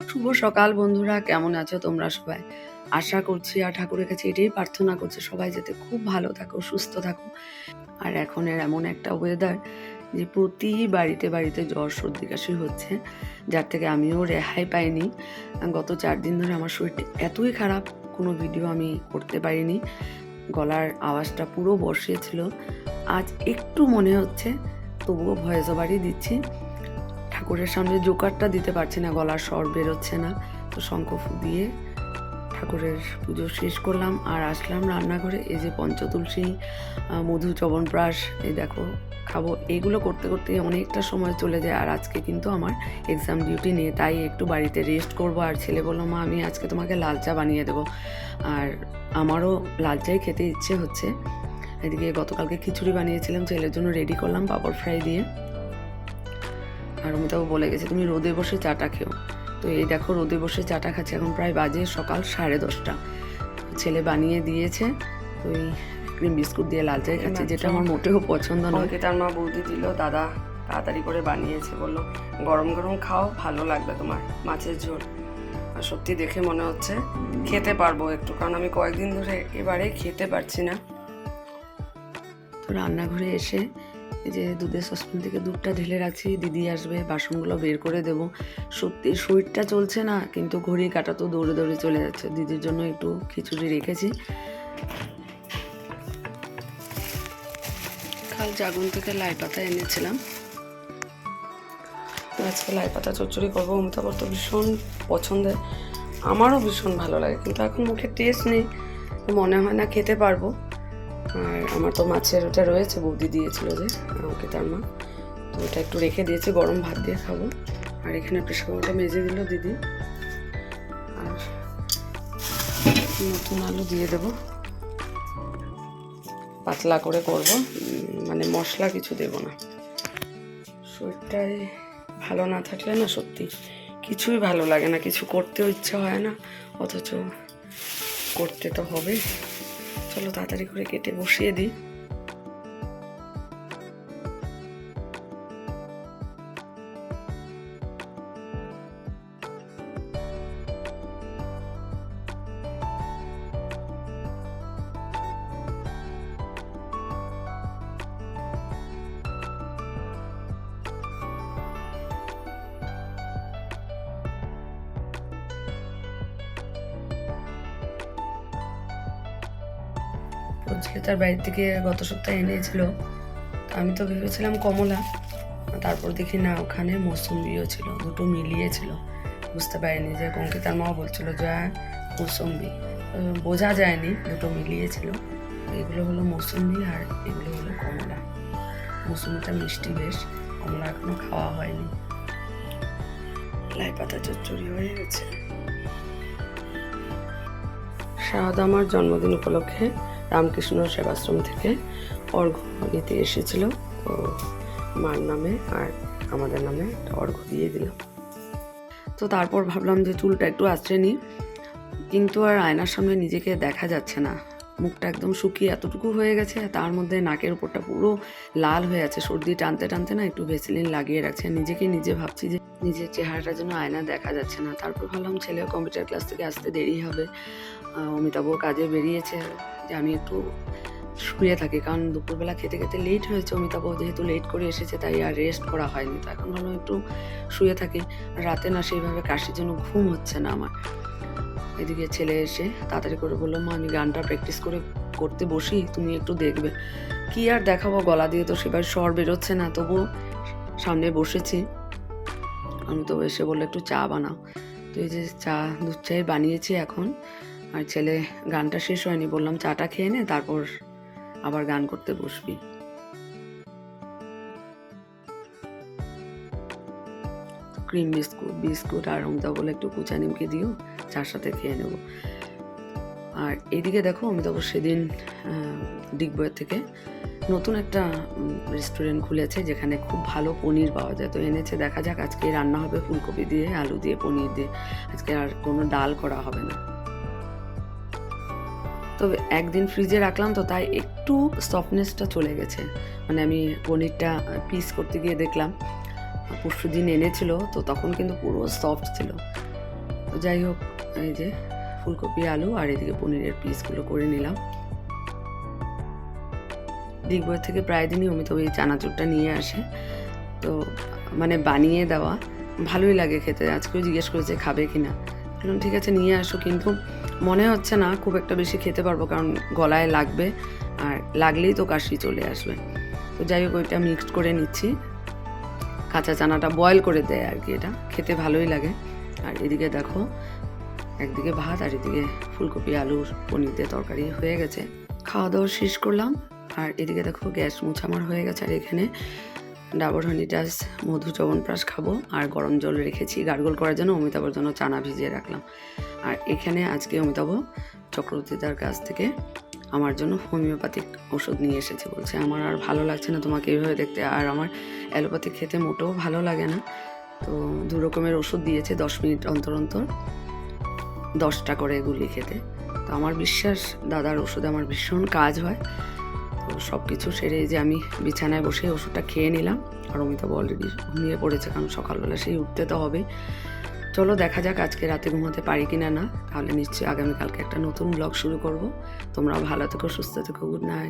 শুভ সকাল বন্ধুরা, কেমন আছো তোমরা সবাই? আশা করছি আর ঠাকুরের কাছে এটাই প্রার্থনা করছি সবাই যাতে খুব ভালো থাকো, সুস্থ থাকো। আর এখনের এমন একটা ওয়েদার যে প্রতি বাড়িতে বাড়িতে জ্বর সর্দি কাশি হচ্ছে, যার থেকে আমিও রেহাই পাইনি। গত 4 দিন ধরে আমার শরীরটা এতই খারাপ, কোনো ভিডিও আমি করতে পারিনি, গলার আওয়াজটা পুরো বসিয়েছিল। আজ একটু মনে হচ্ছে, তবুও ভয়েস ওভারই দিচ্ছি। ঠাকুরের সামনে জোকারটা দিতে পারছি না, গলার স্বর বেরোচ্ছে না, তো শঙ্খ দিয়ে ঠাকুরের পুজো শেষ করলাম আর আসলাম রান্নাঘরে। এই যে পঞ্চতুলসী, মধু, চবনপ্রাশ, এই দেখো খাবো, এইগুলো করতে করতে অনেকটা সময় চলে যায়। আর আজকে কিন্তু আমার এক্সাম ডিউটি নেই, তাই একটু বাড়িতে রেস্ট করব। আর ছেলে বললো, মা আমি আজকে তোমাকে লাল চা বানিয়ে দেবো। আর আমারও লাল চাই খেতে ইচ্ছে হচ্ছে। এদিকে গতকালকে খিচুড়ি বানিয়েছিলাম, ছেলের জন্য রেডি করলাম পাঁপড় ফ্রাই দিয়ে। আর অমিতাভ বলে গেছে তুমি রোদে বসে চাটা খেও, তো এই দেখো রোদে বসে চাটা খাচ্ছি। এখন প্রায় বাজে সকাল 10:30। ছেলে বানিয়ে দিয়েছে, তো এই ক্রিম বিস্কুট দিয়ে লাল চাই খাচ্ছি, যেটা আমার মোটেও পছন্দ নয়। তার মা বৌদি দিল, দাদা তাড়াতাড়ি করে বানিয়েছে, বললো গরম গরম খাও, ভালো লাগবে তোমার মাছের ঝোল। আর সত্যি দেখে মনে হচ্ছে খেতে পারবো একটু, কারণ আমি কয়েকদিন ধরে একেবারে খেতে পারছি না। তো রান্নাঘরে এসে এই যে দুধের সসপ্যান থেকে দুধটা ঢেলে রাখছি, দিদি আসবে, বাসনগুলো বের করে দেবো। সত্যি শরীরটা চলছে না, কিন্তু ঘড়ি কাটা তো দৌড়ে দৌড়ে চলে যাচ্ছে। দিদির জন্য একটু খিচুড়ি রেখেছি। কাল জাগুন থেকে লাই পাতা এনেছিলাম, তো আজকে লাই পাতা চচ্চড়ি করবো। অমিতাভর তো ভীষণ পছন্দের, আমারও ভীষণ ভালো লাগে, কিন্তু এখন মুখে টেস্ট নেই, মনে হয় না খেতে পারবো। আর আমার তো মাছের ওটা রয়েছে, বৌদি দিয়েছিল যে আমাকে তার মা, তো ওটা একটু রেখে দিয়েছি, গরম ভাত দিয়ে খাবো। আর এখানে প্রেসার কুকারটা মেজে দিল দিদি। আর নতুন আলু দিয়ে দেবো, পাতলা করে করব, মানে মশলা কিছু দেব না। শরীরটায় ভালো না থাকলে না সত্যি কিছুই ভালো লাগে না, কিছু করতেও ইচ্ছা হয় না, অথচ করতে তো হবে। চলো তাড়াতাড়ি করে কেটে বসিয়ে দিই। ছেলে তার বাড়ির থেকে গত সপ্তাহে এনেছিল, আমি তো ভেবেছিলাম কমলা, তারপর দেখি না ওখানে মৌসুম্বিও ছিল, দুটো মিলিয়ে ছিল। বুঝতে পারিনি যে অঙ্কিতার মাও বলছিল যে মৌসুম্বি, বোঝা যায়নি, দুটো মিলিয়েছিল। এগুলো হলো মৌসুম্বি আর এগুলো হলো কমলা। মৌসুম্বিটা মিষ্টি বেশ, কমলা এখনো খাওয়া হয়নি। লাই পাতা চচ্চড়ি হয়ে গেছে। শারদা আমার জন্মদিন উপলক্ষে রামকৃষ্ণ সেবাশ্রম থেকে অর্ঘ্য নিতে এসেছিল, তো মার নামে আর আমাদের নামে অর্ঘ্য দিয়ে দিলাম। তো তারপর ভাবলাম যে চুলটা একটু আঁচড়ে নিই, কিন্তু আর আয়নার সামনে নিজেকে দেখা যাচ্ছে না, মুখটা একদম শুকিয়ে এতটুকু হয়ে গেছে, তার মধ্যে নাকের উপরটা পুরো লাল হয়ে আছে। সর্দি টানতে টানতে না একটু ভেসলিন লাগিয়ে রাখছে, নিজেকে নিজে ভাবছি যে নিজের চেহারাটার জন্য আয়না দেখা যাচ্ছে না। তারপর ভাবলাম ছেলে কম্পিউটার ক্লাস থেকে আসতে দেরি হবে, অমিতাভও কাজে বেরিয়েছে, যে আমি একটু শুয়ে থাকি, কারণ দুপুরবেলা খেতে খেতে লেট হয়েছে। অমিতাভ যেহেতু লেট করে এসেছে, তাই আর রেস্ট করা হয়নি, তো এখন ভাবলাম একটু শুয়ে থাকি। রাতে না সেইভাবে কাশির জন্য ঘুম হচ্ছে না আমার। এদিকে ছেলে এসে তাড়াতাড়ি করে বললো, মা আমি গানটা প্র্যাকটিস করতে বসি, তুমি একটু দেখবে। কি আর দেখাবো, গলা দিয়ে তো সেবার স্বর বেরোচ্ছে না, তবুও সামনে বসেছি। আমি তো এসে বললো একটু চা বানাও, তো এই যে চা, দুধ চাই বানিয়েছি এখন। আর ছেলে গানটা শেষ হয়নি, বললাম চাটা খেয়ে নে, তারপর আবার গান করতে বসবি। ক্রিম বিস্কুট আর অমিতাভ বলে একটু কুচা নিমকে দিও, চার সাথে খেয়ে নেব। আর এদিকে দেখো, অমিতাভ সেদিন ডিগবয়ের থেকে নতুন একটা রেস্টুরেন্ট খুলেছে, যেখানে খুব ভালো পনির পাওয়া যায়, তো এনেছে। দেখা যাক, আজকে রান্না হবে ফুলকপি দিয়ে, আলু দিয়ে, পনির দিয়ে, আজকে আর কোনো ডাল করা হবে না। তবে একদিন ফ্রিজে রাখলাম, তো তাই একটু সফটনেসটা চলে গেছে, মানে আমি পনিরটা পিস করতে গিয়ে দেখলাম, পরশু দিন এনেছিল, তো তখন কিন্তু পুরো সফট ছিল। তো যাই হোক, এই যে ফুলকপি আলু আর এদিকে পনিরের পিসগুলো করে নিলাম। দিকবয়ের থেকে প্রায় দিনই অমিতাভ এই চানাচুরটা নিয়ে আসে, তো মানে বানিয়ে দেওয়া ভালোই লাগে খেতে। আজকেও জিজ্ঞেস করেছে খাবে কিনা, বললাম ঠিক আছে নিয়ে আসো, কিন্তু মনে হচ্ছে না খুব একটা বেশি খেতে পারবো, কারণ গলায় লাগবে আর লাগলেই তো কাশি চলে আসবে। তো যাই হোক, ওইটা মিক্সড করে নিচ্ছি। কাঁচা চানাটা বয়েল করে দেয় আর কি, এটা খেতে ভালোই লাগে। আর এদিকে দেখো, একদিকে ভাত আর এদিকে ফুলকপি আলুর পনির দিয়ে তরকারি হয়ে গেছে। খাওয়া দাওয়া শেষ করলাম। আর এদিকে দেখো গ্যাস মুছা আমার হয়ে গেছে। আর এখানে ডাবর হানিটাস মধু চ্যবনপ্রাশ খাবো, আর গরম জল রেখেছি গার্গল করার জন্য, অমিতাভর জন্য চানা ভিজিয়ে রাখলাম। আর এখানে আজকে অমিতাভ চক্রবর্তীদার কাছ থেকে আমার জন্য হোমিওপ্যাথিক ওষুধ নিয়ে এসেছে। বলছে আমার আর ভালো লাগছে না তোমাকে এইভাবে দেখতে, আর আমার অ্যালোপ্যাথিক খেতে মোটেও ভালো লাগে না। তো 2 রকমের ওষুধ দিয়েছে, 10 মিনিট অন্তর অন্তর 10টা করে গুলি খেতে। তো আমার বিশ্বাস দাদার ওষুধে আমার ভীষণ কাজ হয়। তো সব কিছু সেরে যে আমি বিছানায় বসে ওষুধটা খেয়ে নিলাম। আর অমিতাভ অলরেডি ঘুমিয়ে পড়েছে, কারণ সকালবেলা সেই উঠতে তো হবে। চলো দেখা যাক আজকে রাতে ঘুমাতে পারি কিনা না, তাহলে নিশ্চয়ই আগামীকালকে একটা নতুন ব্লগ শুরু করব। তোমরাও ভালো থেকো, সুস্থ থেকো, গুড নাইট।